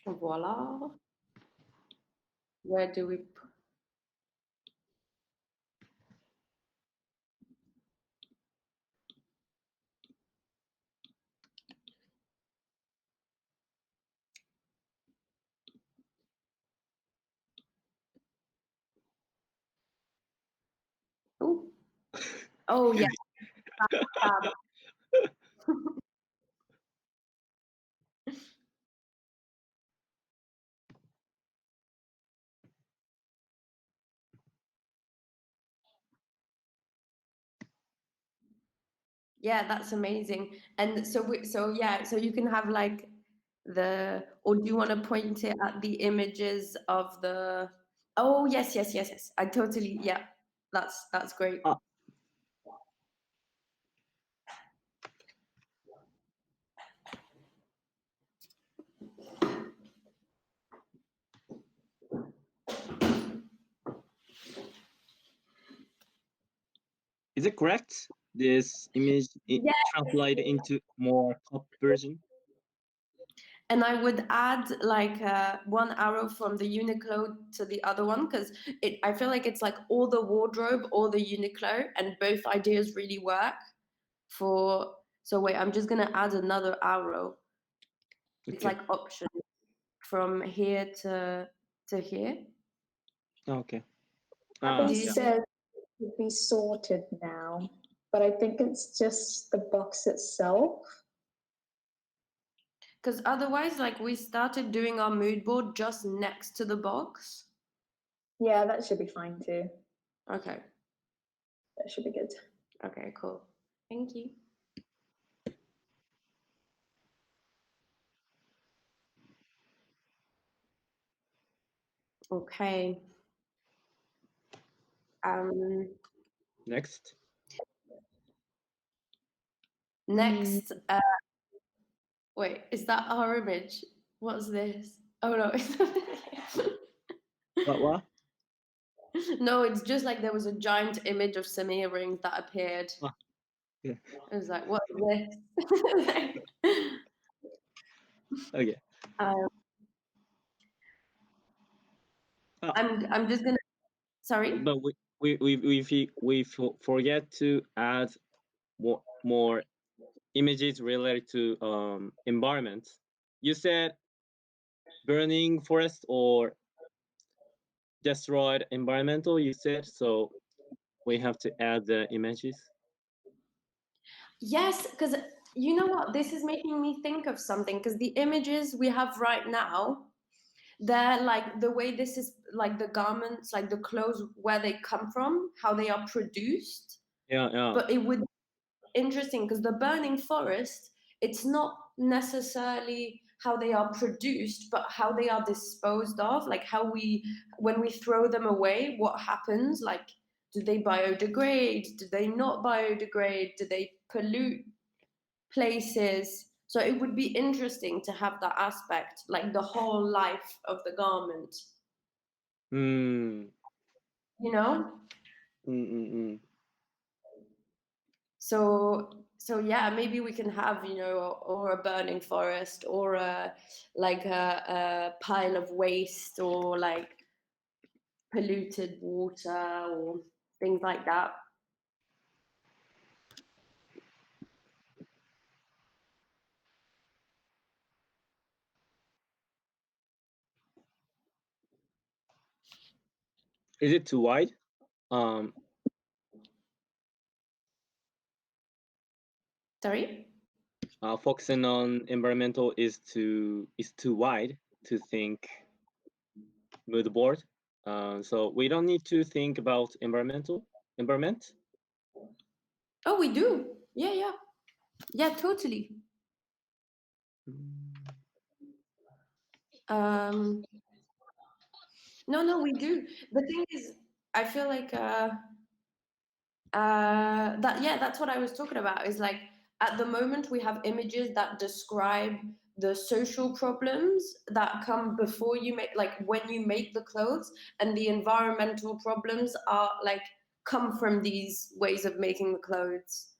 Voila. Where do we put? Ooh. Oh yeah. Yeah, that's amazing. And so so you can have like or do you want to point it at the images of the? Oh yes. I totally, yeah. That's great. Is it correct? This image translated into more top version. And I would add like one arrow from the Uniqlo to the other one, because I feel like it's like all the wardrobe or the Uniqlo, and both ideas really work for. So wait, I'm just gonna add another arrow. Okay. It's like option from here to here. Okay. Abby says it could be sorted now, but I think it's just the box itself. Because otherwise, like, we started doing our mood board just next to the box. Yeah, that should be fine too. Okay. That should be good. Okay, cool. Thank you. Okay. Next. Next. Wait, is that our image? What's this? Oh no. What? No, it's just like there was a giant image of Samir rings that appeared. Oh, yeah. It was like, what's this? Okay. I'm just gonna. Sorry. But we forget to add more images related to environment. You said burning forest or destroyed environmental. You said so. We have to add the images. Yes, because you know what? This is making me think of something. Because the images we have right now, they're like the way this is like the garments, like the clothes, where they come from, how they are produced. Yeah. But it would be interesting because the burning forest, it's not necessarily how they are produced, but how they are disposed of, like how when we throw them away, what happens? Like, do they biodegrade? Do they not biodegrade? Do they pollute places? So it would be interesting to have that aspect, like the whole life of the garment. You know? So yeah, maybe we can have, or a burning forest, or a pile of waste, or like polluted water, or things like that. Is it too wide? Sorry? Focusing on environmental is too wide to think mood board. So we don't need to think about environment. Oh, we do. Yeah, totally. No, we do. The thing is, I feel like that's what I was talking about, is like, at the moment we have images that describe the social problems that come before you make, like when you make the clothes, and the environmental problems are like come from these ways of making the clothes,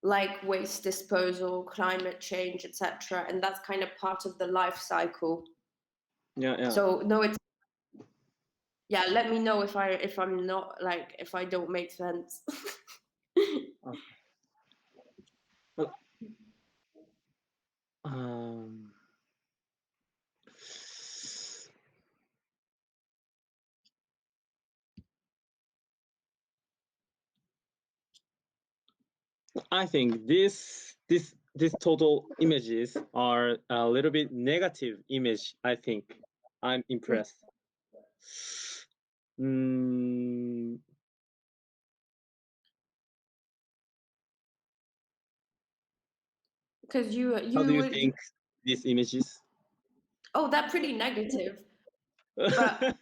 like waste disposal, climate change, etc. And that's kind of part of the life cycle. Yeah. So no, it's let me know if I'm not, like, if I don't make sense. Okay. Well, I think this total images are a little bit negative image. I think I'm impressed. Because you how do you think these images? Oh, they're pretty negative. But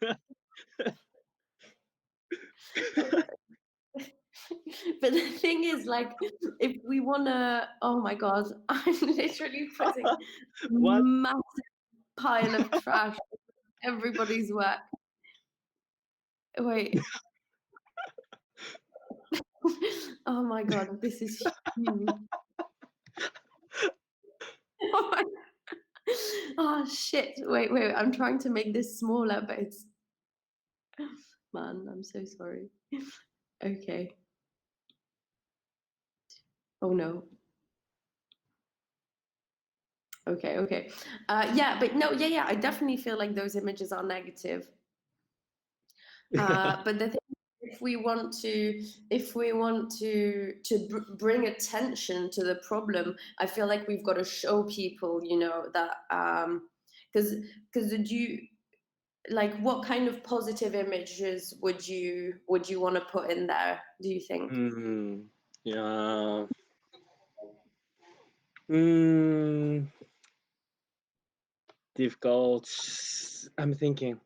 but the thing is, like, if we wanna, oh my god, I'm literally putting a massive pile of trash everybody's work. Wait. Oh my god, this is huge. Oh, my... oh shit! Wait. I'm trying to make this smaller, but it's. Man, I'm so sorry. Okay. Oh no. Okay. Yeah, but no, yeah. I definitely feel like those images are negative. But the thing, if we want to bring attention to the problem, I feel like we've got to show people, that because you like what kind of positive images would you want to put in there? Do you think? Yeah. Difficult. I'm thinking.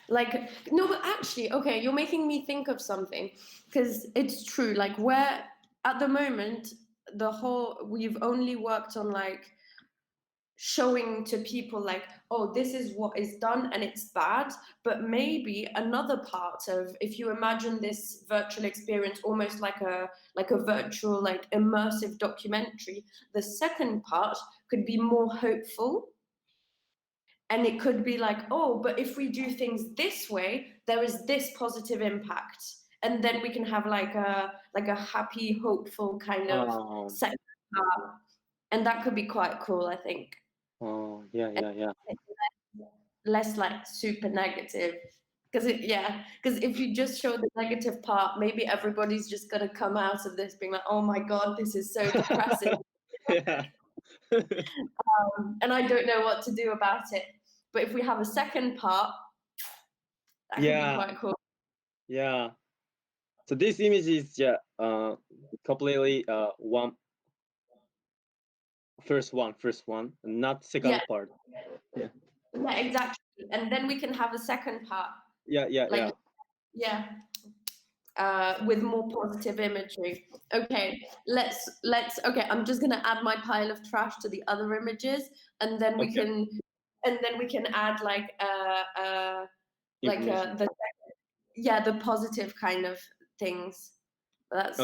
Like, no, but actually, okay, you're making me think of something, because it's true. Like, where at the moment, we've only worked on like showing to people like, oh, this is what is done and it's bad. But maybe another part of, if you imagine this virtual experience almost like a virtual, like immersive documentary, the second part could be more hopeful. And it could be like, oh, but if we do things this way, there is this positive impact. And then we can have like a happy, hopeful kind of second part. And that could be quite cool, I think. Oh, yeah. Less like super negative. Because if you just show the negative part, maybe everybody's just gonna come out of this being like, oh my god, this is so depressing. Yeah. And I don't know what to do about it. But if we have a second part, that could be quite cool. Yeah. So this image is completely first one, not second part. Yeah. Yeah, exactly. And then we can have a second part. Yeah. With more positive imagery. Okay, let's. Okay, I'm just gonna add my pile of trash to the other images, and then we can add like the positive kind of things. That's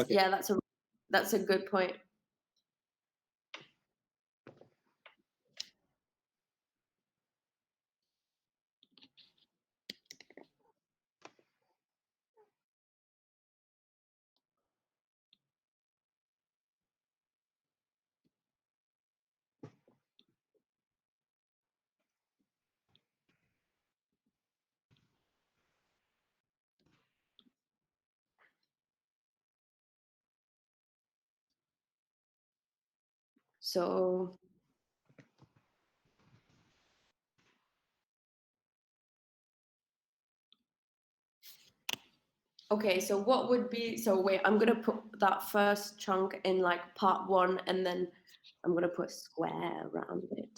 a good point. So okay, so what would be, so wait, I'm gonna put that first chunk in like part 1, and then I'm gonna put a square around it.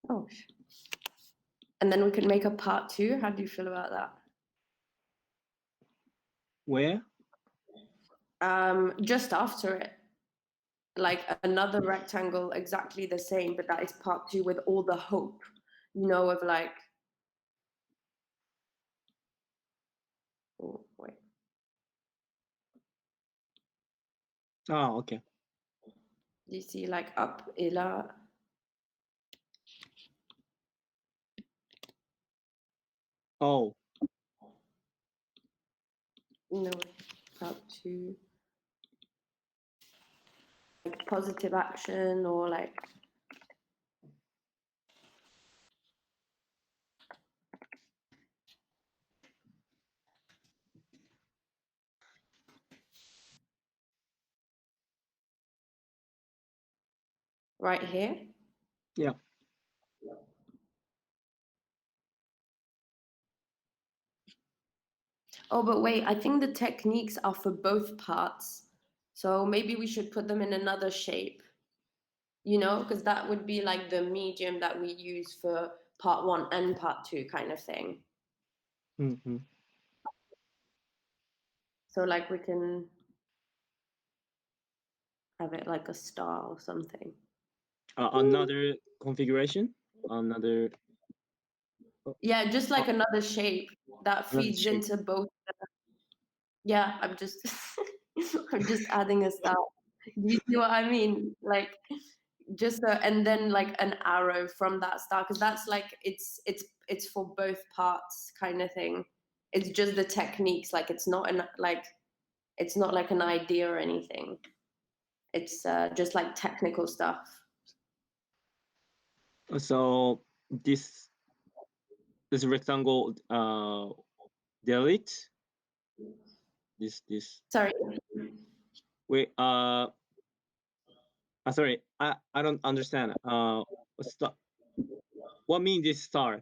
Oh, and then we can make a part 2. How do you feel about that? Where? Just after it, like another rectangle, exactly the same, but that is part 2 with all the hope, of like. Oh, wait. Oh, okay. Do you see like up et là? Oh. No, part 2. Like positive action, or like. right here. Yeah. Oh, but wait, I think the techniques are for both parts. So maybe we should put them in another shape, you know, because that would be like the medium that we use for part 1 and part 2 kind of thing. Mm-hmm. So like we can have it like a star or something. Another configuration? Another... Yeah, just like another shape that feeds into both. Yeah, I'm just I'm just adding a star. Do you see what I mean? Like just and then like an arrow from that star, because that's like it's for both parts kind of thing. It's just the techniques, like it's not like an idea or anything. It's just like technical stuff. So this rectangle delete this. Sorry. Wait. Sorry. I don't understand. What means this star?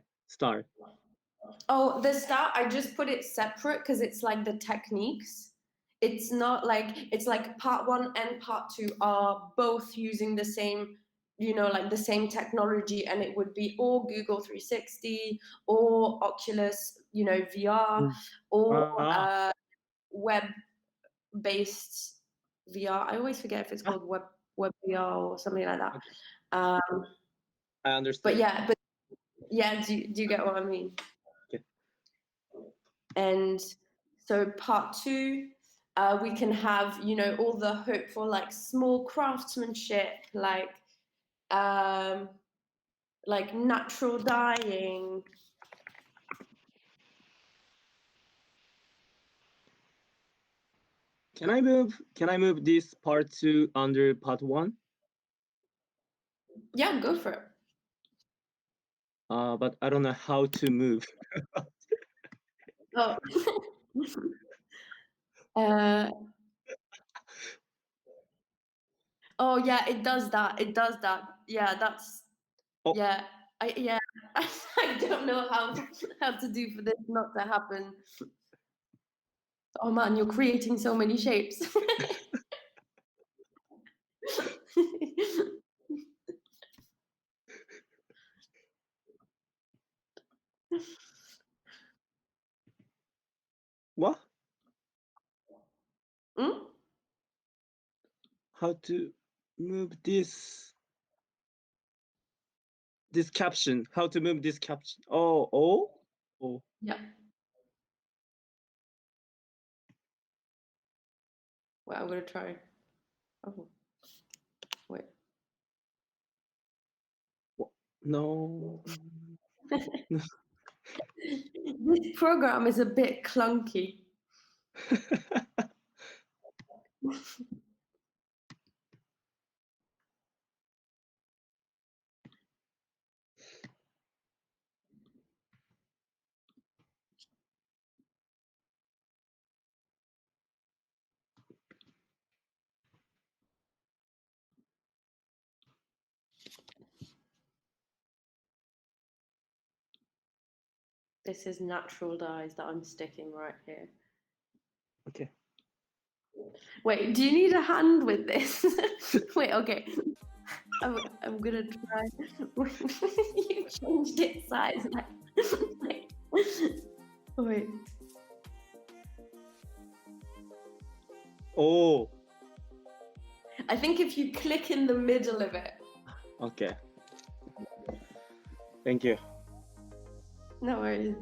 Oh, the star, I just put it separate because it's like the techniques. It's not like, it's like part 1 and part 2 are both using the same, you know, like the same technology, and it would be or Google 360 or Oculus, you know, VR or web-based VR. I always forget if it's called web VR or something like that. I understand. But yeah, do you get what I mean? Okay. And so part 2, we can have, you know, all the hope for like small craftsmanship, like natural dyeing. Can I move this part 2 under part 1? Yeah, go for it. But I don't know how to move. Oh. Oh yeah, it does that. Yeah, that's yeah. I don't know how to do for this not to happen. Oh man, you're creating so many shapes. What? Hmm? How to move this caption? How to move this caption? Oh. Yeah. Well, I'm gonna try. Oh, wait. No. This program is a bit clunky. This is natural dyes that I'm sticking right here. Okay. Wait, do you need a hand with this? Wait, okay. I'm gonna try. You changed its size. Wait. Oh. I think if you click in the middle of it. Okay. Thank you. No worries.